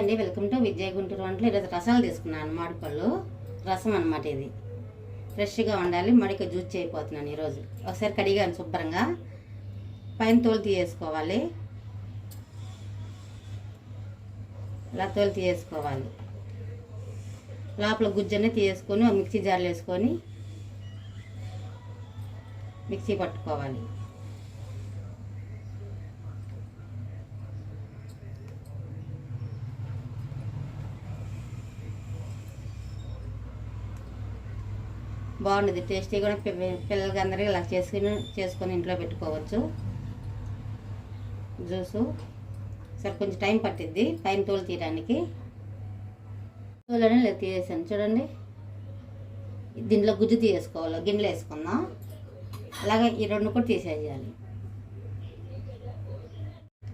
అండి, welcome to Vijay Guntur వంటలు. ఈరోజు రసాలు తీసుకున్నాను, మామిడిపళ్ళు రసం అనమాట. ఇది ఫ్రెష్గా ఉండాలి, మడిక జ్యూస్ అయిపోతున్నాను ఈరోజు. ఒకసారి కడిగాను శుభ్రంగా, పైన తోలు తీసేసుకోవాలి. ఇలా తోలు తీసేసుకోవాలి. లోపల గుజ్జనే తీసేసుకొని మిక్సీ జార్లో వేసుకొని మిక్సీ పట్టుకోవాలి. బాగుంటుంది, టేస్టీ కూడా. పిల్లలకి అందరికీ ఇలా చేసుకొని ఇంట్లో పెట్టుకోవచ్చు జ్యూసు. సరే కొంచెం టైం పట్టిద్ది పైన తోలు తీయడానికి. తోలని ఇలా తీసేసాను చూడండి. దీంట్లో గుజ్జు తీసేసుకోవాలి, గిన్నెలో వేసుకుందాం. అలాగే ఈ రెండు కూడా తీసేయాలి.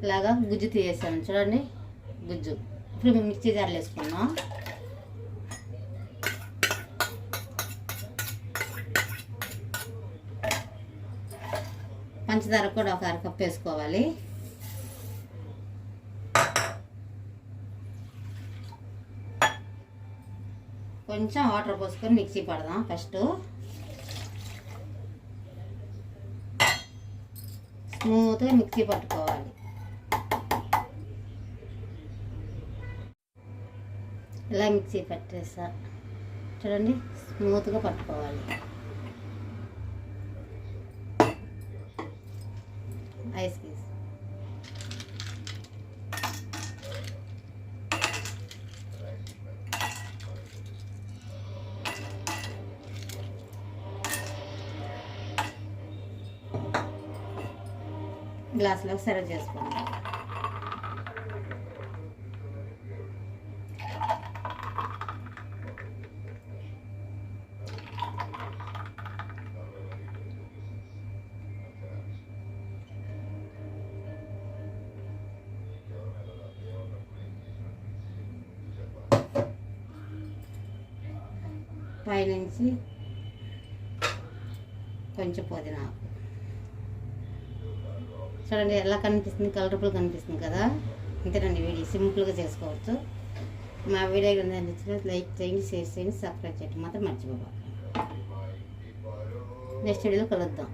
ఇలాగా గుజ్జు తీసేసాను చూడండి, గుజ్జు. ఇప్పుడు మిక్సీ జార్లో వేసుకుందాం. పంచదార కూడా ఒక అరకప్పు వేసుకోవాలి. కొంచెం వాటర్ పోసుకొని మిక్సీ పడదాం. ఫస్ట్ స్మూత్గా మిక్సీ పట్టుకోవాలి. ఇలా మిక్సీ పట్టేసా చూడండి, స్మూత్గా పట్టుకోవాలి. ఐస్ పీస్ గ్లాసులో సర్వ్ చేసుకుందాం. పైనుంచి కొంచెం పుదీనా చూడండి ఎలా కనిపిస్తుంది, కలర్ఫుల్ కనిపిస్తుంది కదా. అంతేనండి, వీడియో సింపుల్గా చేసుకోవచ్చు. మా వీడియో నచ్చితే లైక్ చేయండి, షేర్ చేయండి, సబ్స్క్రైబ్ చేయడం మాత్రం మర్చిపోకండి. నెక్స్ట్ వీడియోలో కలుద్దాం.